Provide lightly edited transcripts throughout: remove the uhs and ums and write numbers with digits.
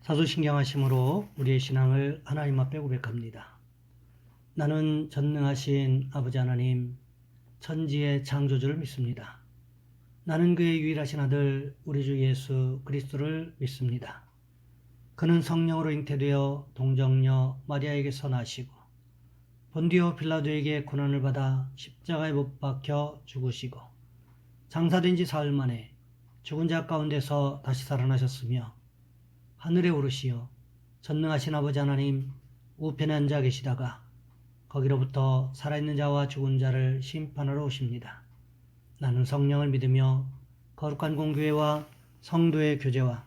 사도신경하심으로 우리의 신앙을 하나님 앞에 고백합니다. 나는 전능하신 아버지 하나님, 천지의 창조주를 믿습니다. 나는 그의 유일하신 아들 우리 주 예수 그리스도를 믿습니다. 그는 성령으로 잉태되어 동정녀 마리아에게서 나시고 본디오 빌라도에게 고난을 받아 십자가에 못 박혀 죽으시고 장사된 지 사흘 만에 죽은 자 가운데서 다시 살아나셨으며 하늘에 오르시어 전능하신 아버지 하나님 우편에 앉아 계시다가 거기로부터 살아있는 자와 죽은 자를 심판하러 오십니다. 나는 성령을 믿으며 거룩한 공교회와 성도의 교제와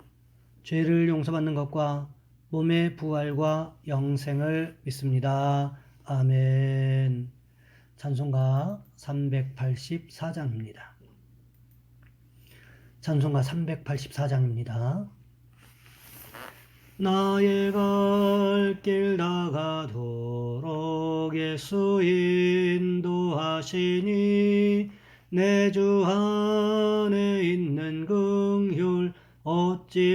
죄를 용서받는 것과 몸의 부활과 영생을 믿습니다. 아멘. 찬송가 384장입니다. 찬송가 384장입니다. 나의 갈 길 다가도록 예수 인도하시니 내 주 안에 있는 긍휼 어찌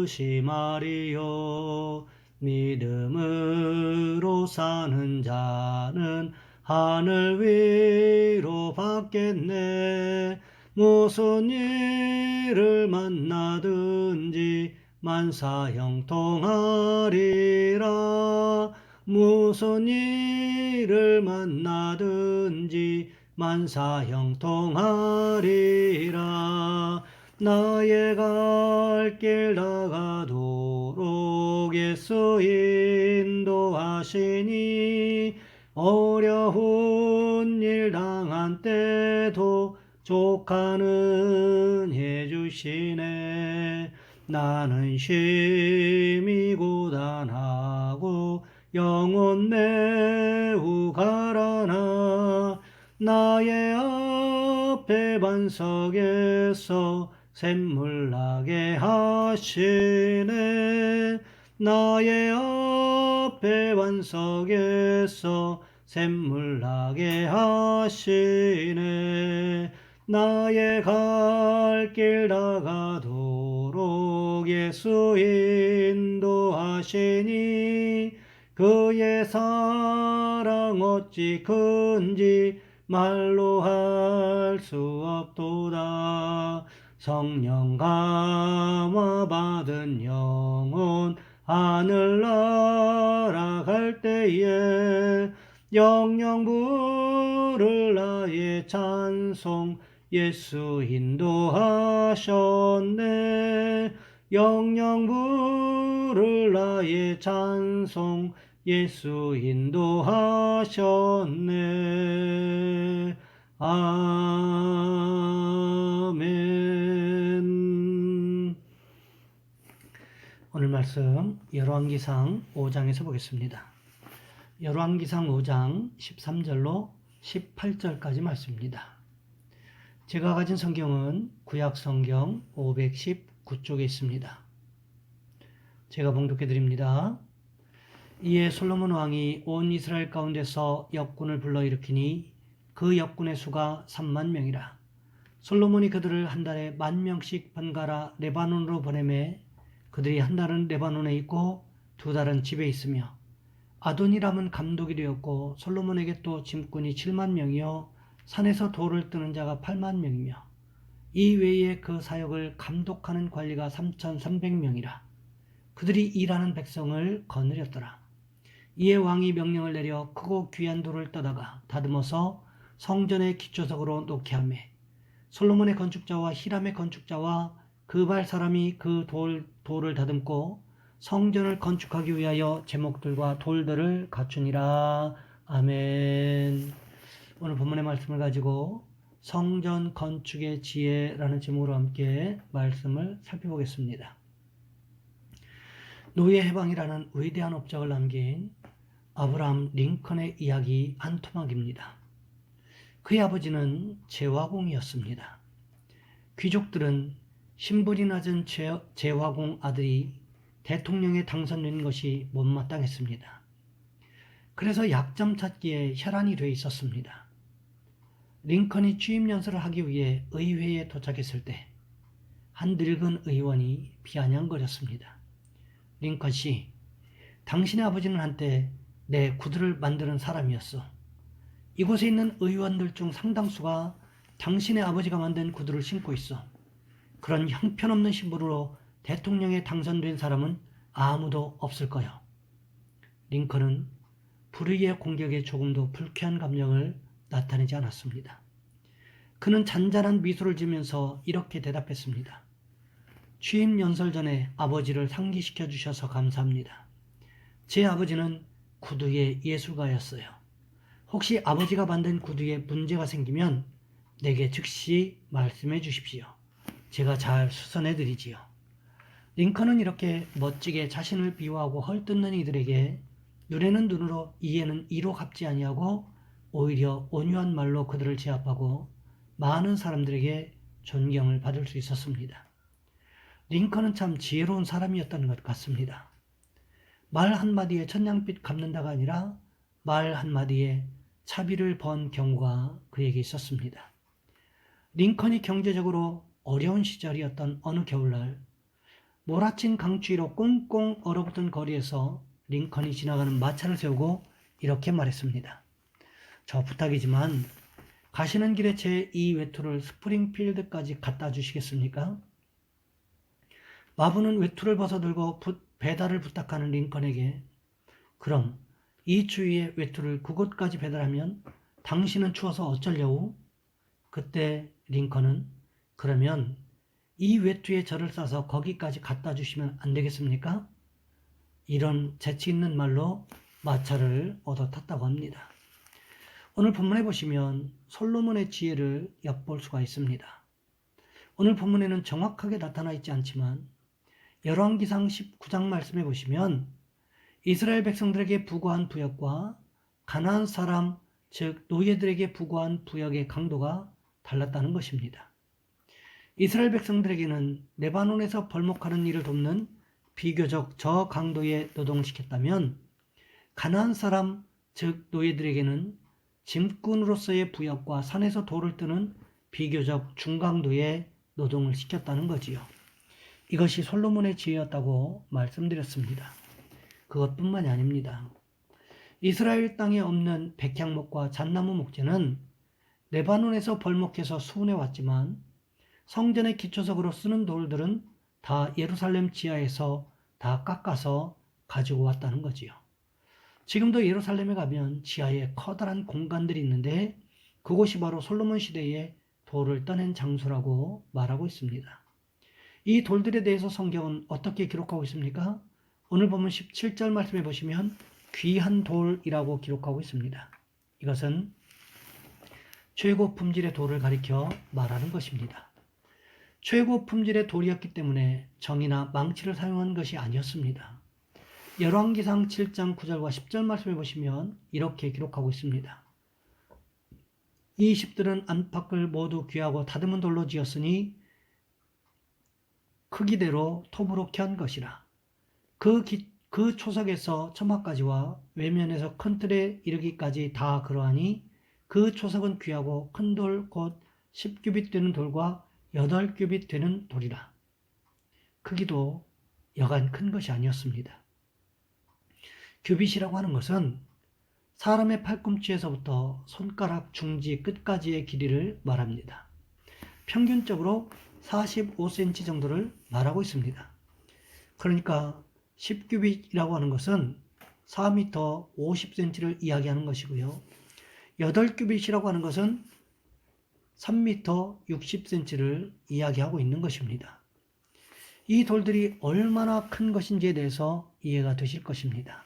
의심하리요. 믿음으로 사는 자는 하늘 위로 받겠네. 무슨 일을 만나든지 만사형통하리라. 무슨 일을 만나든지 만사형통하리라. 나의 갈 길 다가도록 예수 인도하시니 어려운 일 당한 때도 족하는 해주시네. 나는 심히 고단하고 영혼 매우 가라나. 나의 앞에 반석에서 샘물 나게 하시네. 나의 앞에 반석에서 샘물 나게 하시네. 나의 갈 길 다가도록 예수 인도하시니 그의 사랑 어찌 큰지 말로 할 수 없도다. 성령 감화 받은 영혼 하늘 날아갈 때에 영영 부를 나의 찬송 예수 인도하셨네. 영영 부를 나의 찬송 예수 인도하셨네. 아멘. 오늘 말씀 열왕기상 5장에서 보겠습니다. 열왕기상 5장 13절로 18절까지 말씀입니다. 제가 가진 성경은 구약성경 519쪽에 있습니다. 제가 봉독해 드립니다. 이에 솔로몬 왕이 온 이스라엘 가운데서 역군을 불러일으키니 그 역군의 수가 3만 명이라. 솔로몬이 그들을 한 달에 10,000명씩 번갈아 레바논으로 보내매 그들이 한 달은 레바논에 있고 두 달은 집에 있으며 아도니람은 감독이 되었고 솔로몬에게 또 짐꾼이 7만 명이요 산에서 돌을 뜨는 자가 8만 명이며 이 외에 그 사역을 감독하는 관리가 3,300명이라. 그들이 일하는 백성을 거느렸더라. 이에 왕이 명령을 내려 크고 귀한 돌을 떠다가 다듬어서 성전의 기초석으로 놓게 하며 솔로몬의 건축자와 히람의 건축자와 그발 사람이 그 돌을 다듬고 성전을 건축하기 위하여 제목들과 돌들을 갖추니라. 아멘. 오늘 본문의 말씀을 가지고 성전 건축의 지혜라는 제목으로 함께 말씀을 살펴보겠습니다. 노예 해방이라는 위대한 업적을 남긴 아브라함 링컨의 이야기 한 토막입니다. 그의 아버지는 제화공이었습니다. 귀족들은 신분이 낮은 제화공 아들이 대통령에 당선된 것이 못마땅했습니다. 그래서 약점 찾기에 혈안이 돼 있었습니다. 링컨이 취임 연설을 하기 위해 의회에 도착했을 때 한 늙은 의원이 비아냥거렸습니다. 링컨 씨, 당신의 아버지는 한때 내 구두를 만드는 사람이었어. 이곳에 있는 의원들 중 상당수가 당신의 아버지가 만든 구두를 신고 있어. 그런 형편없는 신분으로 대통령에 당선된 사람은 아무도 없을 거야. 링컨은 불의의 공격에 조금도 불쾌한 감정을 나타내지 않았습니다. 그는 잔잔한 미소를 지으면서 이렇게 대답했습니다. 취임 연설 전에 아버지를 상기시켜 주셔서 감사합니다. 제 아버지는 구두의 예술가였어요. 혹시 아버지가 만든 구두에 문제가 생기면 내게 즉시 말씀해 주십시오. 제가 잘 수선해 드리지요. 링컨은 이렇게 멋지게 자신을 비호하고 헐뜯는 이들에게 눈에는 눈으로 이에는 이로 갚지 아니하고 오히려 온유한 말로 그들을 제압하고 많은 사람들에게 존경을 받을 수 있었습니다. 링컨은 참 지혜로운 사람이었다는 것 같습니다. 말 한마디에 천냥빚 갚는다가 아니라 말 한마디에 차비를 번 경우가 그에게 있었습니다. 링컨이 경제적으로 어려운 시절이었던 어느 겨울날, 몰아친 강추위로 꽁꽁 얼어붙은 거리에서 링컨이 지나가는 마차를 세우고 이렇게 말했습니다. 저 부탁이지만 가시는 길에 제 이 외투를 스프링필드까지 갖다 주시겠습니까? 마부는 외투를 벗어들고 배달을 부탁하는 링컨에게 그럼 이 추위에 외투를 그곳까지 배달하면 당신은 추워서 어쩌려고? 그때 링컨은 그러면 이 외투에 저를 싸서 거기까지 갖다 주시면 안 되겠습니까? 이런 재치 있는 말로 마차를 얻어 탔다고 합니다. 오늘 본문에 보시면 솔로몬의 지혜를 엿볼 수가 있습니다. 오늘 본문에는 정확하게 나타나 있지 않지만 열왕기상 19장 말씀에 보시면 이스라엘 백성들에게 부과한 부역과 가나안 사람 즉 노예들에게 부과한 부역의 강도가 달랐다는 것입니다. 이스라엘 백성들에게는 레바논에서 벌목하는 일을 돕는 비교적 저강도에 노동시켰다면 가나안 사람 즉 노예들에게는 짐꾼으로서의 부역과 산에서 돌을 뜨는 비교적 중강도의 노동을 시켰다는 거지요. 이것이 솔로몬의 지혜였다고 말씀드렸습니다. 그것뿐만이 아닙니다. 이스라엘 땅에 없는 백향목과 잣나무 목재는 레바논에서 벌목해서 수운해 왔지만 성전의 기초석으로 쓰는 돌들은 다 예루살렘 지하에서 다 깎아서 가지고 왔다는 거지요. 지금도 예루살렘에 가면 지하에 커다란 공간들이 있는데 그곳이 바로 솔로몬 시대에 돌을 떠낸 장소라고 말하고 있습니다. 이 돌들에 대해서 성경은 어떻게 기록하고 있습니까? 오늘 보면 17절 말씀해 보시면 귀한 돌이라고 기록하고 있습니다. 이것은 최고 품질의 돌을 가리켜 말하는 것입니다. 최고 품질의 돌이었기 때문에 정이나 망치를 사용한 것이 아니었습니다. 열왕기상 7장 9절과 10절 말씀해 보시면 이렇게 기록하고 있습니다. 이 집들은 안팎을 모두 귀하고 다듬은 돌로 지었으니 크기대로 톱으로 켠 것이라. 그 초석에서 처마까지와 외면에서 큰 틀에 이르기까지 다 그러하니 그 초석은 귀하고 큰 돌 곧 10규빗 되는 돌과 8규빗 되는 돌이라. 크기도 여간 큰 것이 아니었습니다. 규빗이라고 하는 것은 사람의 팔꿈치에서부터 손가락 중지 끝까지의 길이를 말합니다. 평균적으로 45cm 정도를 말하고 있습니다. 그러니까 10규빗이라고 하는 것은 4m 50cm를 이야기하는 것이고요. 8규빗이라고 하는 것은 3m 60cm를 이야기하고 있는 것입니다. 이 돌들이 얼마나 큰 것인지에 대해서 이해가 되실 것입니다.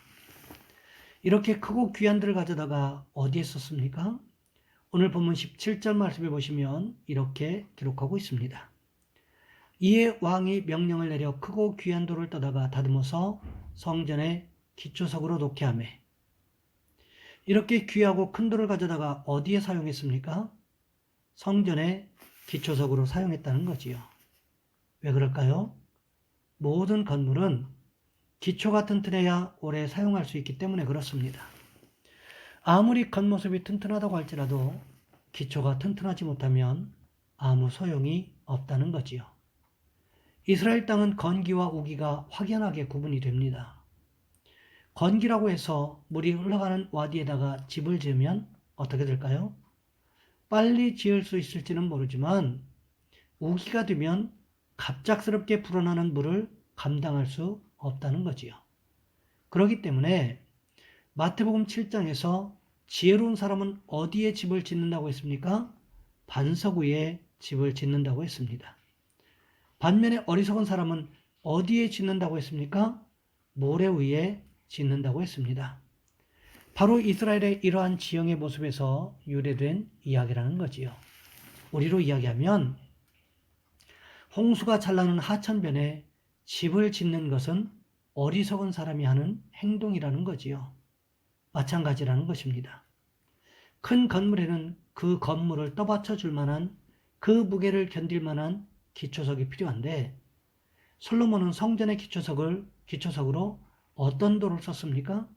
이렇게 크고 귀한 들을 가져다가 어디에 썼습니까? 오늘 본문 17절 말씀에 보시면 이렇게 기록하고 있습니다. 이에 왕이 명령을 내려 크고 귀한 돌을 떠다가 다듬어서 성전의 기초석으로 놓게 하며 이렇게 귀하고 큰 돌을 가져다가 어디에 사용했습니까? 성전의 기초석으로 사용했다는 거지요. 왜 그럴까요? 모든 건물은 기초가 튼튼해야 오래 사용할 수 있기 때문에 그렇습니다. 아무리 겉모습이 튼튼하다고 할지라도 기초가 튼튼하지 못하면 아무 소용이 없다는 거지요. 이스라엘 땅은 건기와 우기가 확연하게 구분이 됩니다. 건기라고 해서 물이 흘러가는 와디에다가 집을 지으면 어떻게 될까요? 빨리 지을 수 있을지는 모르지만 우기가 되면 갑작스럽게 불어나는 물을 감당할 수 없다는 거지요. 그렇기 때문에 마태복음 7장에서 지혜로운 사람은 어디에 집을 짓는다고 했습니까? 반석 위에 집을 짓는다고 했습니다. 반면에 어리석은 사람은 어디에 짓는다고 했습니까? 모래 위에 짓는다고 했습니다. 바로 이스라엘의 이러한 지형의 모습에서 유래된 이야기라는 거지요. 우리로 이야기하면 홍수가 잘 나는 하천변에 집을 짓는 것은 어리석은 사람이 하는 행동이라는 거지요. 마찬가지라는 것입니다. 큰 건물에는 그 건물을 떠받쳐 줄 만한 그 무게를 견딜 만한 기초석이 필요한데 솔로몬은 성전의 기초석으로 어떤 돌을 썼습니까?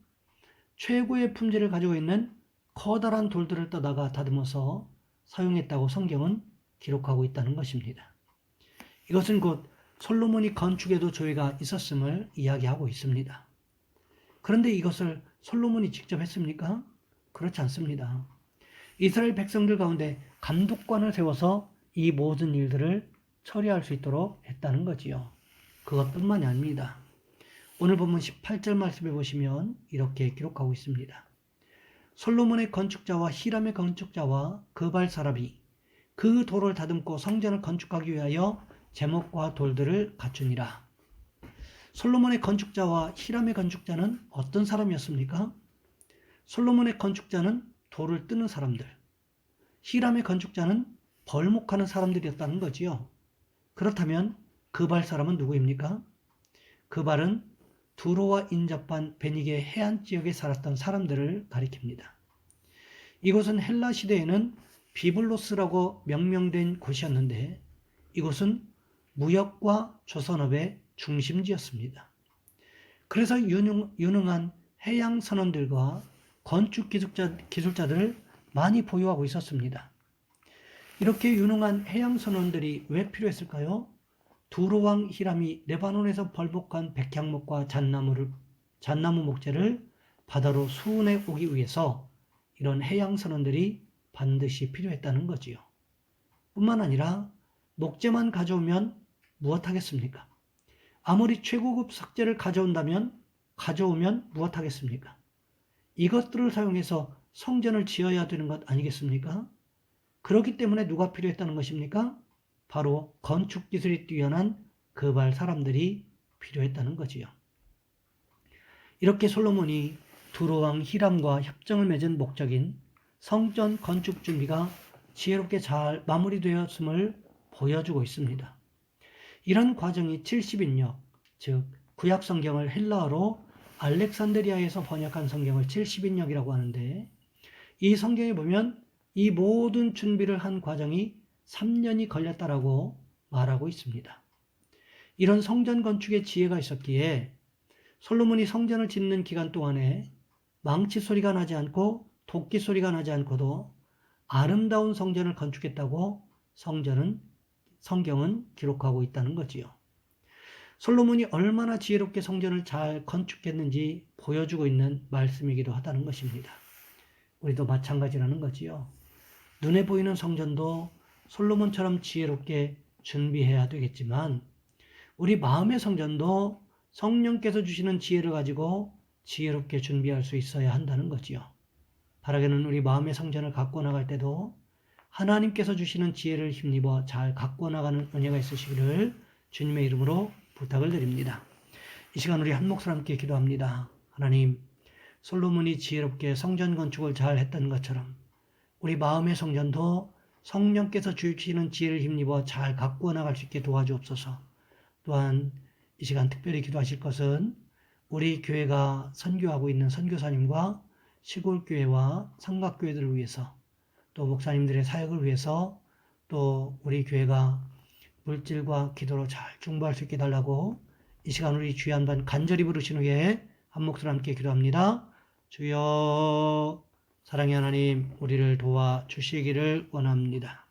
최고의 품질을 가지고 있는 커다란 돌들을 떠다가 다듬어서 사용했다고 성경은 기록하고 있다는 것입니다. 이것은 곧 솔로몬이 건축에도 조예가 있었음을 이야기하고 있습니다. 그런데 이것을 솔로몬이 직접 했습니까? 그렇지 않습니다. 이스라엘 백성들 가운데 감독관을 세워서 이 모든 일들을 처리할 수 있도록 했다는 거지요. 그것뿐만이 아닙니다. 오늘 본문 18절 말씀에 보시면 이렇게 기록하고 있습니다. 솔로몬의 건축자와 히람의 건축자와 그발 사람이 그 돌을 다듬고 성전을 건축하기 위하여 제목과 돌들을 갖추니라. 솔로몬의 건축자와 히람의 건축자는 어떤 사람이었습니까? 솔로몬의 건축자는 돌을 뜨는 사람들, 히람의 건축자는 벌목하는 사람들이었다는 거지요. 그렇다면 그발 사람은 누구입니까? 그발은 두로와 인접한 베니게 해안 지역에 살았던 사람들을 가리킵니다. 이곳은 헬라 시대에는 비블로스라고 명명된 곳이었는데 이곳은 무역과 조선업의 중심지였습니다. 그래서 유능한 해양 선원들과 건축 기술자들을 많이 보유하고 있었습니다. 이렇게 유능한 해양 선원들이 왜 필요했을까요? 두로왕 히람이 레바논에서 벌목한 백향목과 잣나무 목재를 바다로 수운해 오기 위해서 이런 해양 선원들이 반드시 필요했다는 거지요. 뿐만 아니라 목재만 가져오면 무엇하겠습니까? 아무리 최고급 석재를 가져오면 무엇하겠습니까? 이것들을 사용해서 성전을 지어야 되는 것 아니겠습니까? 그렇기 때문에 누가 필요했다는 것입니까? 바로 건축 기술이 뛰어난 그발 사람들이 필요했다는 거지요. 이렇게 솔로몬이 두로왕 히람과 협정을 맺은 목적인 성전 건축 준비가 지혜롭게 잘 마무리되었음을 보여주고 있습니다. 이런 과정이 70인역, 즉 구약 성경을 헬라어로 알렉산드리아에서 번역한 성경을 70인역이라고 하는데 이 성경에 보면 이 모든 준비를 한 과정이 3년이 걸렸다라고 말하고 있습니다. 이런 성전 건축의 지혜가 있었기에 솔로몬이 성전을 짓는 기간 동안에 망치 소리가 나지 않고 도끼 소리가 나지 않고도 아름다운 성전을 건축했다고 성경은 기록하고 있다는 거지요. 솔로몬이 얼마나 지혜롭게 성전을 잘 건축했는지 보여주고 있는 말씀이기도 하다는 것입니다. 우리도 마찬가지라는 거지요. 눈에 보이는 성전도 솔로몬처럼 지혜롭게 준비해야 되겠지만 우리 마음의 성전도 성령께서 주시는 지혜를 가지고 지혜롭게 준비할 수 있어야 한다는 거지요. 바라기는 우리 마음의 성전을 갖고 나갈 때도 하나님께서 주시는 지혜를 힘입어 잘 갖고 나가는 은혜가 있으시기를 주님의 이름으로 부탁을 드립니다. 이 시간 우리 한 목소리 함께 기도합니다. 하나님, 솔로몬이 지혜롭게 성전 건축을 잘 했던 것처럼 우리 마음의 성전도 성령께서 주시는 지혜를 힘입어 잘 갖고 나갈 수 있게 도와주옵소서. 또한 이 시간 특별히 기도하실 것은 우리 교회가 선교하고 있는 선교사님과 시골교회와 삼각교회들을 위해서 또 목사님들의 사역을 위해서 또 우리 교회가 물질과 기도로 잘 중보할 수 있게 달라고 이 시간 우리 주여 한번 간절히 부르신 후에 한 목소리 함께 기도합니다. 주여, 사랑의 하나님, 우리를 도와주시기를 원합니다.